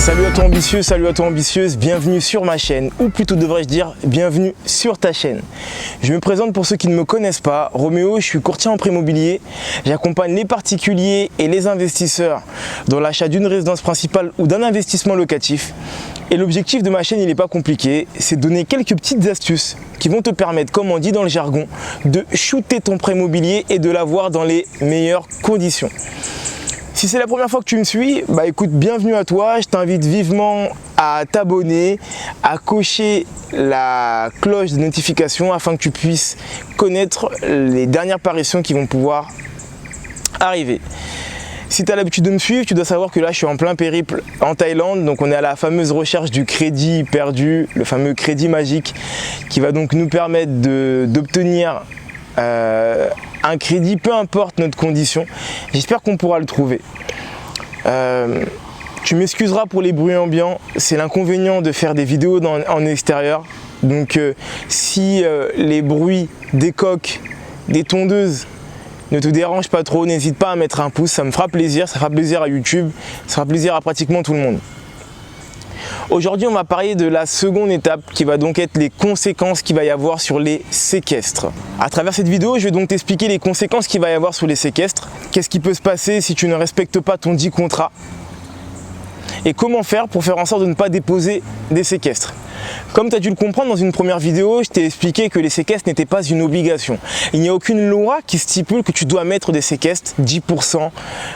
Salut à toi ambitieux, salut à toi ambitieuse, bienvenue sur ma chaîne, ou plutôt devrais-je dire bienvenue sur ta chaîne. Je me présente pour ceux qui ne me connaissent pas, Roméo, je suis courtier en prêt immobilier, j'accompagne les particuliers et les investisseurs dans l'achat d'une résidence principale ou d'un investissement locatif. Et l'objectif de ma chaîne, il n'est pas compliqué, c'est de donner quelques petites astuces qui vont te permettre, comme on dit dans le jargon, de shooter ton prêt immobilier et de l'avoir dans les meilleures conditions. Si c'est la première fois que tu me suis, bah écoute, bienvenue à toi, je t'invite vivement à t'abonner, à cocher la cloche de notification afin que tu puisses connaître les dernières parutions qui vont pouvoir arriver. Si tu as l'habitude de me suivre, tu dois savoir que là je suis en plein périple en Thaïlande, donc on est à la fameuse recherche du crédit perdu, le fameux crédit magique qui va donc nous permettre d'obtenir un crédit, peu importe notre condition. J'espère qu'on pourra le trouver. Tu m'excuseras pour les bruits ambiants, c'est l'inconvénient de faire des vidéos en extérieur. Donc si les bruits des coques, des tondeuses ne te dérangent pas trop, n'hésite pas à mettre un pouce, ça me fera plaisir, ça fera plaisir à YouTube, ça fera plaisir à pratiquement tout le monde. Aujourd'hui, on va parler de la seconde étape qui va donc être les conséquences qu'il va y avoir sur les séquestres. À travers cette vidéo, je vais donc t'expliquer les conséquences qu'il va y avoir sur les séquestres, qu'est-ce qui peut se passer si tu ne respectes pas ton dit contrat et comment faire pour faire en sorte de ne pas déposer des séquestres. Comme tu as dû le comprendre dans une première vidéo, je t'ai expliqué que les séquestres n'étaient pas une obligation. Il n'y a aucune loi qui stipule que tu dois mettre des séquestres, 10%,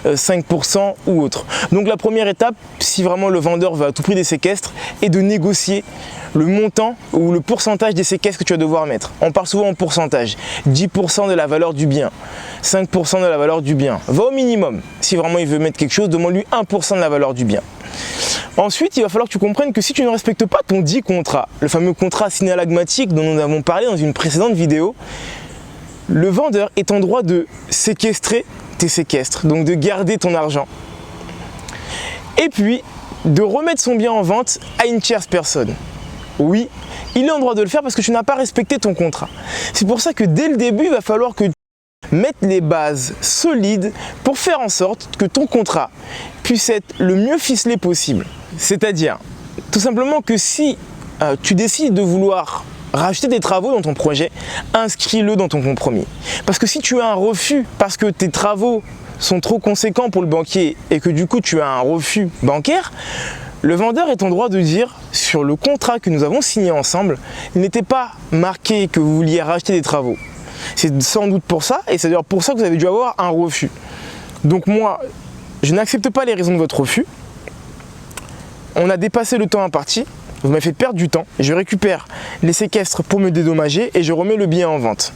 5% ou autre. Donc la première étape, si vraiment le vendeur veut à tout prix des séquestres, est de négocier le montant ou le pourcentage des séquestres que tu vas devoir mettre. On parle souvent en pourcentage, 10% de la valeur du bien, 5% de la valeur du bien. Va au minimum. Si vraiment il veut mettre quelque chose, demande-lui 1% de la valeur du bien. Ensuite, il va falloir que tu comprennes que si tu ne respectes pas ton dit contrat, le fameux contrat synallagmatique dont nous avons parlé dans une précédente vidéo, le vendeur est en droit de séquestrer tes séquestres, donc de garder ton argent. Et puis, de remettre son bien en vente à une tierce personne. Oui, il est en droit de le faire parce que tu n'as pas respecté ton contrat. C'est pour ça que dès le début, il va falloir que tu mettes les bases solides pour faire en sorte que ton contrat puisse être le mieux ficelé possible. C'est-à-dire, tout simplement que si tu décides de vouloir rajouter des travaux dans ton projet, inscris-le dans ton compromis. Parce que si tu as un refus, parce que tes travaux sont trop conséquents pour le banquier et que du coup tu as un refus bancaire, le vendeur est en droit de dire sur le contrat que nous avons signé ensemble, il n'était pas marqué que vous vouliez racheter des travaux. C'est sans doute pour ça, et c'est d'ailleurs pour ça que vous avez dû avoir un refus. Donc moi, je n'accepte pas les raisons de votre refus. On a dépassé le temps imparti, vous m'avez fait perdre du temps, je récupère les séquestres pour me dédommager et je remets le bien en vente.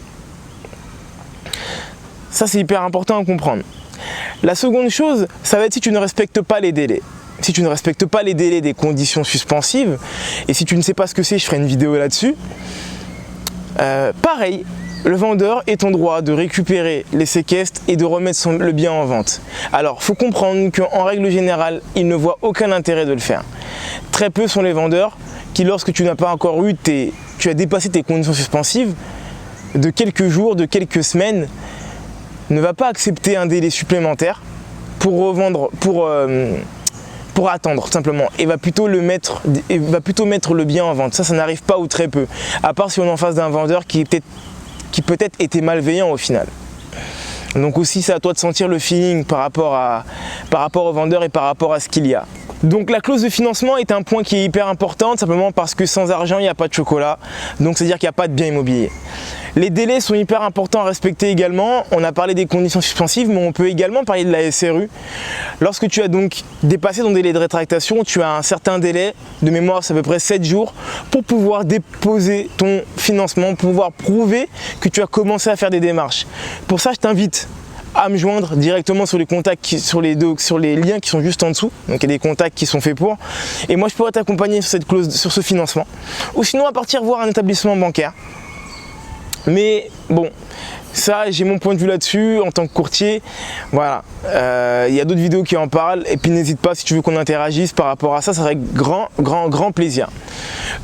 Ça, c'est hyper important à comprendre. La seconde chose, ça va être si tu ne respectes pas les délais. Si tu ne respectes pas les délais des conditions suspensives, et si tu ne sais pas ce que c'est, je ferai une vidéo là-dessus. Pareil, le vendeur est en droit de récupérer les séquestres et de remettre le bien en vente. Alors, il faut comprendre qu'en règle générale, il ne voit aucun intérêt de le faire. Très peu sont les vendeurs qui, lorsque tu n'as pas encore eu tu as dépassé tes conditions suspensives, de quelques jours, de quelques semaines, ne va pas accepter un délai supplémentaire pour revendre, pour attendre tout simplement, et va plutôt mettre le bien en vente. Ça n'arrive pas ou très peu, à part si on est en face d'un vendeur qui peut-être était malveillant au final. Donc aussi c'est à toi de sentir le feeling par rapport au vendeur et par rapport à ce qu'il y a. Donc la clause de financement est un point qui est hyper important, simplement parce que sans argent il n'y a pas de chocolat, donc c'est à dire qu'il n'y a pas de bien immobilier. Les délais sont hyper importants à respecter également. On a parlé des conditions suspensives, mais on peut également parler de la SRU. Lorsque tu as donc dépassé ton délai de rétractation, tu as un certain délai, de mémoire c'est à peu près 7 jours, pour pouvoir déposer ton financement, pour pouvoir prouver que tu as commencé à faire des démarches. Pour ça, je t'invite à me joindre directement sur les contacts, sur les liens qui sont juste en dessous. Donc il y a des contacts qui sont faits pour. Et moi je pourrais t'accompagner sur cette clause, sur ce financement. Ou sinon à partir voir un établissement bancaire. Mais bon, ça j'ai mon point de vue là-dessus en tant que courtier. Voilà, il y a d'autres vidéos qui en parlent. Et puis n'hésite pas si tu veux qu'on interagisse par rapport à ça, ça serait grand plaisir.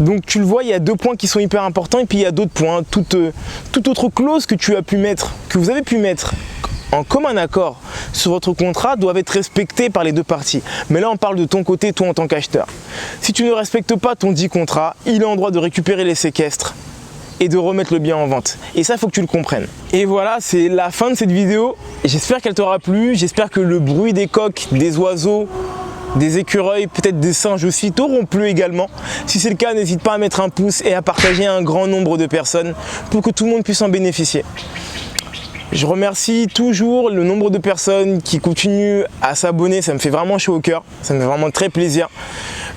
Donc tu le vois, il y a deux points qui sont hyper importants. Et puis il y a d'autres points, toute autre clause que tu as pu mettre, que vous avez pu mettre en commun accord sur votre contrat doivent être respectés par les deux parties. Mais là, on parle de ton côté, toi en tant qu'acheteur. Si tu ne respectes pas ton dit contrat, il est en droit de récupérer les séquestres et de remettre le bien en vente. Et ça, il faut que tu le comprennes. Et voilà, c'est la fin de cette vidéo. J'espère qu'elle t'aura plu. J'espère que le bruit des coqs, des oiseaux, des écureuils, peut-être des singes aussi, t'auront plu également. Si c'est le cas, n'hésite pas à mettre un pouce et à partager à un grand nombre de personnes pour que tout le monde puisse en bénéficier. Je remercie toujours le nombre de personnes qui continuent à s'abonner, ça me fait vraiment chaud au cœur, ça me fait vraiment très plaisir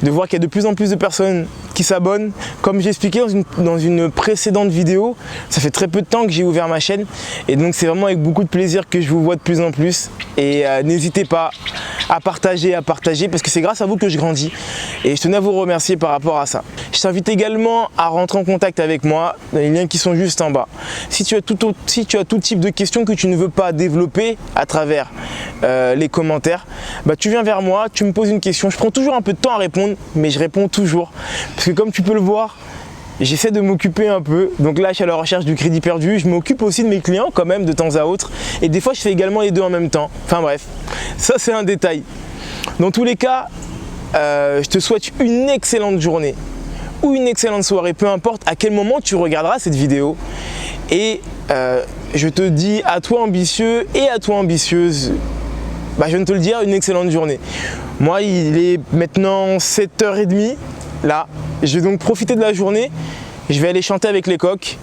de voir qu'il y a de plus en plus de personnes qui s'abonnent. Comme j'ai expliqué dans une précédente vidéo, ça fait très peu de temps que j'ai ouvert ma chaîne et donc c'est vraiment avec beaucoup de plaisir que je vous vois de plus en plus. Et n'hésitez pas à partager parce que c'est grâce à vous que je grandis et je tenais à vous remercier par rapport à ça. Je t'invite également à rentrer en contact avec moi dans les liens qui sont juste en bas. Si tu as tout type de questions que tu ne veux pas développer à travers les commentaires, tu viens vers moi, tu me poses une question. Je prends toujours un peu de temps à répondre, mais je réponds toujours. Parce que comme tu peux le voir, j'essaie de m'occuper un peu. Donc là, je suis à la recherche du crédit perdu. Je m'occupe aussi de mes clients quand même de temps à autre. Et des fois, je fais également les deux en même temps. Enfin bref, ça c'est un détail. Dans tous les cas, je te souhaite une excellente journée ou une excellente soirée, peu importe à quel moment tu regarderas cette vidéo. Et je te dis à toi ambitieux et à toi ambitieuse, je viens de te le dire, une excellente journée. Moi, il est maintenant 7h30, là. Je vais donc profiter de la journée. Je vais aller chanter avec les coqs,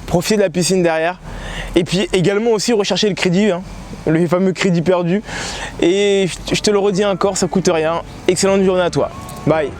profiter de la piscine derrière. Et puis également aussi rechercher le crédit, le fameux crédit perdu. Et je te le redis encore, ça coûte rien. Excellente journée à toi. Bye.